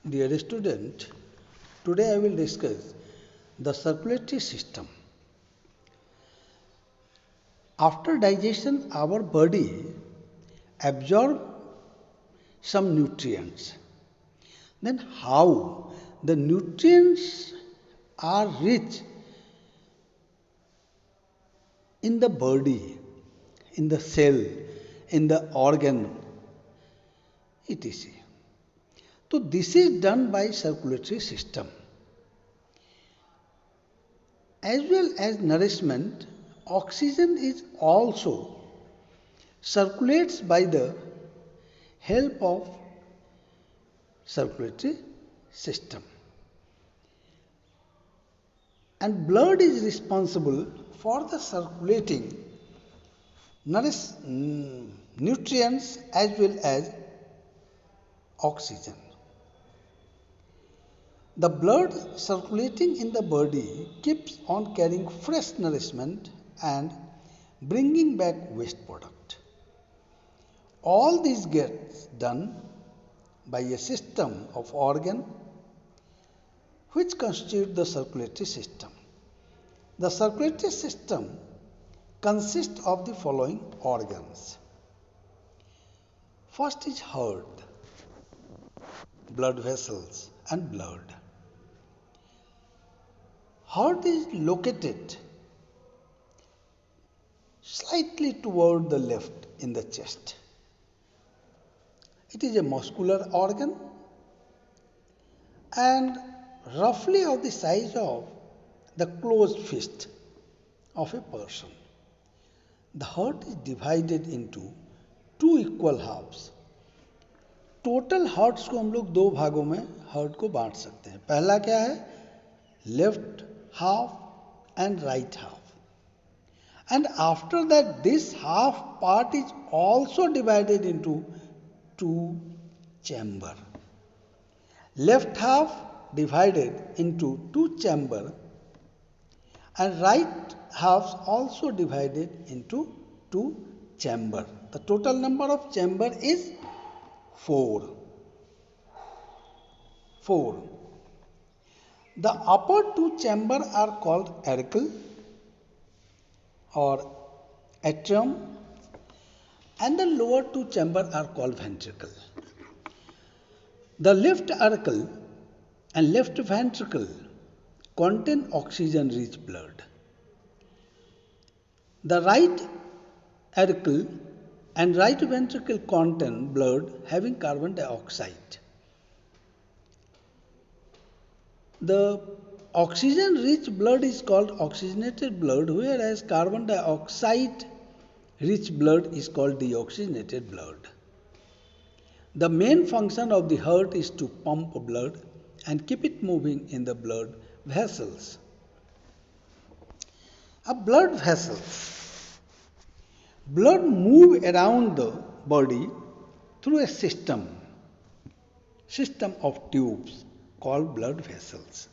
Dear student, today I will discuss the circulatory system. After digestion, our body absorbs some nutrients. Then how the nutrients are rich in the body, in the cell, in the organ, etc. So this is done by circulatory system. As well as nourishment, oxygen is also circulates by the help of circulatory system. And blood is responsible for the circulating nutrients as well as oxygen. The blood circulating in the body keeps on carrying fresh nourishment and bringing back waste product. All this gets done by a system of organ which constitute the circulatory system. The circulatory system consists of the following organs. First is heart, blood vessels and blood. Heart is located slightly toward the left in the chest. It is a muscular organ and roughly of the size of the closed fist of a person. The heart is divided into two equal halves. Total hearts को हम लोग दो भागों में heart को बांट सकते हैं. पहला क्या है? Left half and right half. And after that, this half part is also divided into two chamber. Left half divided into two chamber and right halves also divided into two chamber. The total number of chamber is 4. The upper two chamber are called auricle or atrium and the lower two chamber are called ventricle. The left auricle and left ventricle contain oxygen rich blood. The right auricle and right ventricle contain blood having carbon dioxide. The oxygen rich blood is called oxygenated blood, whereas carbon dioxide rich blood is called deoxygenated blood. The main function of the heart is to pump blood and keep it moving in the blood vessels. A blood vessel. Blood moves around the body through a system of tubes called blood vessels.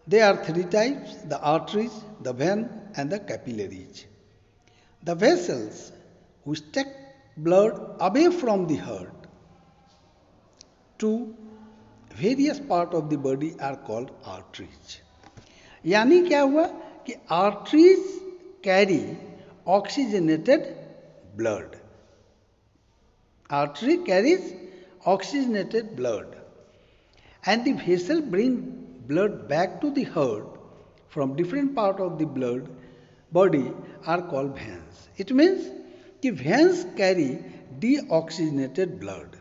There are three types: the arteries, the vein and the capillaries. The vessels which take blood away from the heart to various parts of the body are called arteries. यानी क्या हुआ कि arteries carry oxygenated blood. Artery carries oxygenated blood and the vessel bring blood back to the heart from different part of the blood body are called veins. It means कि veins carry deoxygenated blood.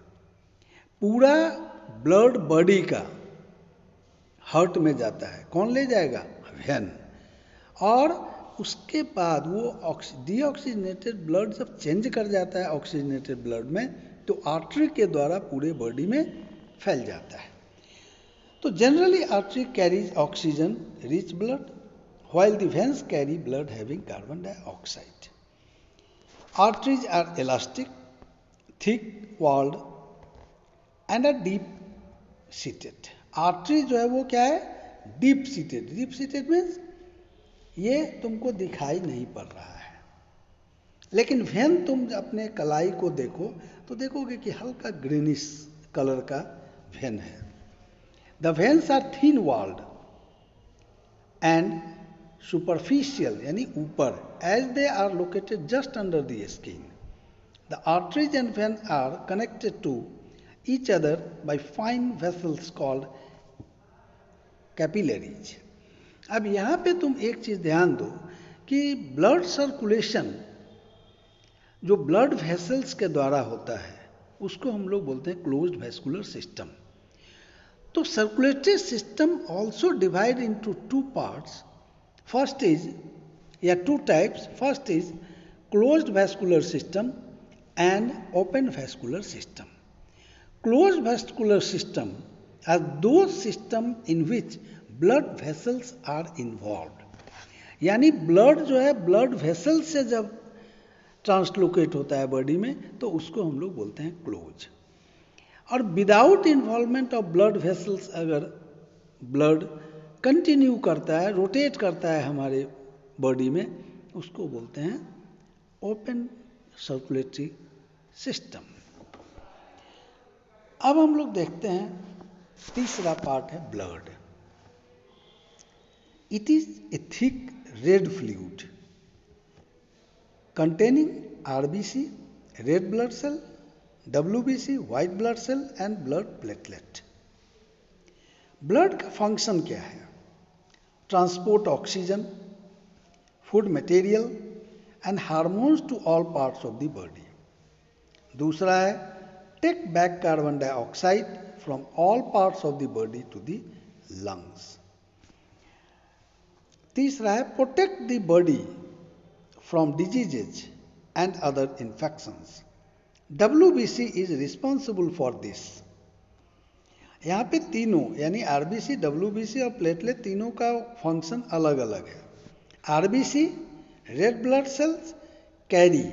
पूरा blood body का heart में जाता है. कौन ले जाएगा? When. और उसके बाद वो डीऑक्सीजनेटेड ब्लड जब चेंज कर जाता है ऑक्सीजनेटेड ब्लड में तो आर्टरी के द्वारा पूरे बॉडी में फैल जाता है. तो generally artery carries oxygen rich blood while the veins carry blood having carbon dioxide. Arteries are elastic, thick-walled and are deep-seated. Artery जो है वो क्या है? Deep seated. Deep seated means ये तुमको दिखाई नहीं पड़ रहा है, लेकिन वेन तुम अपने कलाई को देखो तो देखोगे कि हल्का ग्रीनिश कलर का वेन है। The veins are thin walled and superficial यानी ऊपर, as they are located just under the skin. The arteries and vein are connected to each other by fine vessels called capillaries. अब यहाँ पे तुम एक चीज ध्यान दो कि ब्लड सर्कुलेशन जो ब्लड वेसल्स के द्वारा होता है उसको हम लोग बोलते हैं क्लोज्ड वेस्कुलर सिस्टम। तो circulatory system also divide into two parts. First is या two types, first is closed vascular system and open vascular system. Closed vascular system are दो system in which blood vessels are involve. यानी blood जो है blood vessel से जब translocate होता है body में तो उसको हम लोग बोलते हैं क्लोज। और without involvement of blood vessels अगर ब्लड कंटिन्यू करता है, रोटेट करता है हमारे बॉडी में, उसको बोलते हैं ओपन सर्कुलेटरी सिस्टम। अब हम लोग देखते हैं तीसरा पार्ट है blood. It is a thick red fluid containing RBC, red blood cell, WBC, white blood cell and blood platelet. Blood का फंक्शन क्या है? Transport oxygen, food material and hormones to all parts of the body. दूसरा है take back carbon dioxide from all parts of the body to the lungs. तीसरा है protect the body from diseases and other infections. WBC is responsible for this. यहाँ पे तीनों यानी RBC, WBC और platelet तीनों का फंक्शन अलग अलग है। RBC red blood cells carry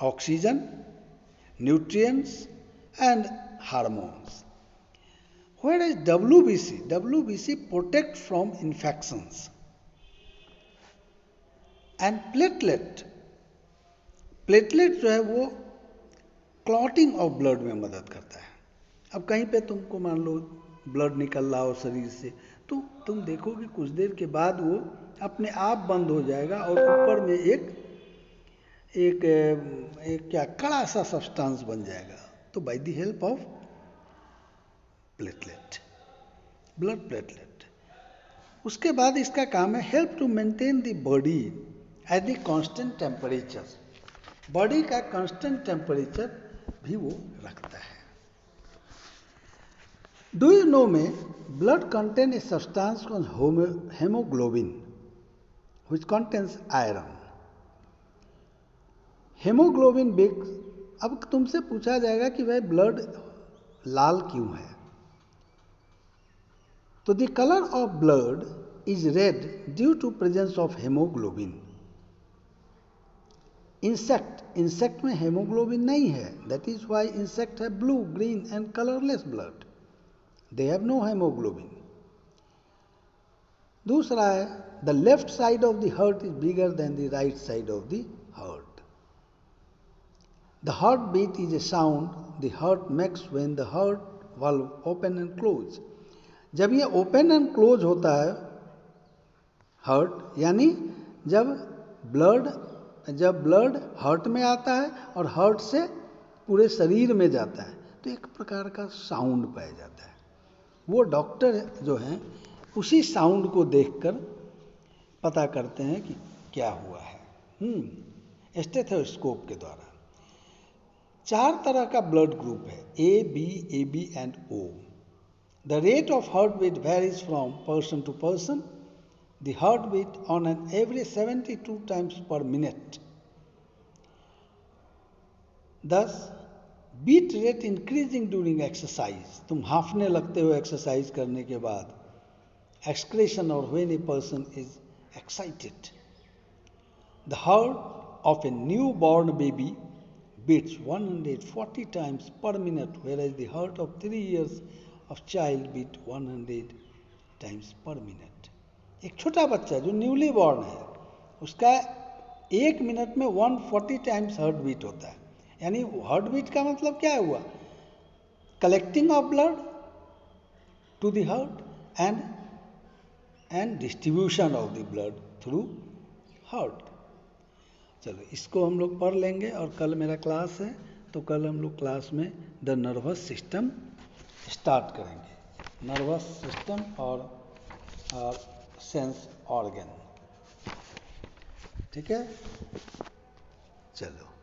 oxygen, nutrients and hormones, whereas WBC protect from infections. And platelet जो है वो क्लॉटिंग ऑफ ब्लड में मदद करता है। अब कहीं पे तुमको मान लो ब्लड निकल रहा हो शरीर से तो तुम देखोगे कुछ देर के बाद वो अपने आप बंद हो जाएगा और ऊपर में एक क्या कड़ा सा सब्सटेंस बन जाएगा। तो by the help of platelet, blood platelet. उसके बाद इसका काम है help to maintain the body at the constant temperature. Body का कांस्टेंट टेम्परेचर भी वो रखता है। डू यू नो में blood contain a substance called haemoglobin which contains iron. Haemoglobin big. अब तुमसे पूछा जाएगा कि भाई ब्लड लाल क्यों है, तो the colour of blood is red due to presence of haemoglobin. Insect में हेमोग्लोबिन नहीं है, दैट इज वाई इंसेक्ट है blue, green and colourless blood, they have no haemoglobin. दूसरा है the left side of the heart is bigger than the right side of the heart. The heart beat is a sound the heart makes when the heart valve open and close. जब ये open and close होता है heart, यानी जब blood heart में आता है और हार्ट से पूरे शरीर में जाता है तो एक प्रकार का साउंड पाया जाता है। वो डॉक्टर जो हैं उसी साउंड को देखकर पता करते हैं कि क्या हुआ है स्टेथोस्कोप के द्वारा। 4 तरह का ब्लड ग्रुप है, A B and O. The rate of heart beat varies from person to person. The heartbeat on an average 72 times per minute. Thus, beat rate increasing during exercise. तुम हांफने लगते हो exercise करने के बाद, excretion or when a person is excited. The heart of a newborn baby beats 140 times per minute, whereas the heart of 3 years of child beat 100 times per minute. एक छोटा बच्चा जो न्यूली बॉर्न है उसका 1 minute में 140 times heart beat होता है। यानी हार्ट बीट का मतलब क्या हुआ? Collecting of blood to the heart and distribution of the blood through heart. चलो इसको हम लोग पढ़ लेंगे, और कल मेरा क्लास है तो कल हम लोग क्लास में द नर्वस सिस्टम स्टार्ट करेंगे, नर्वस सिस्टम और सेंस ऑर्गन। ठीक है, चलो।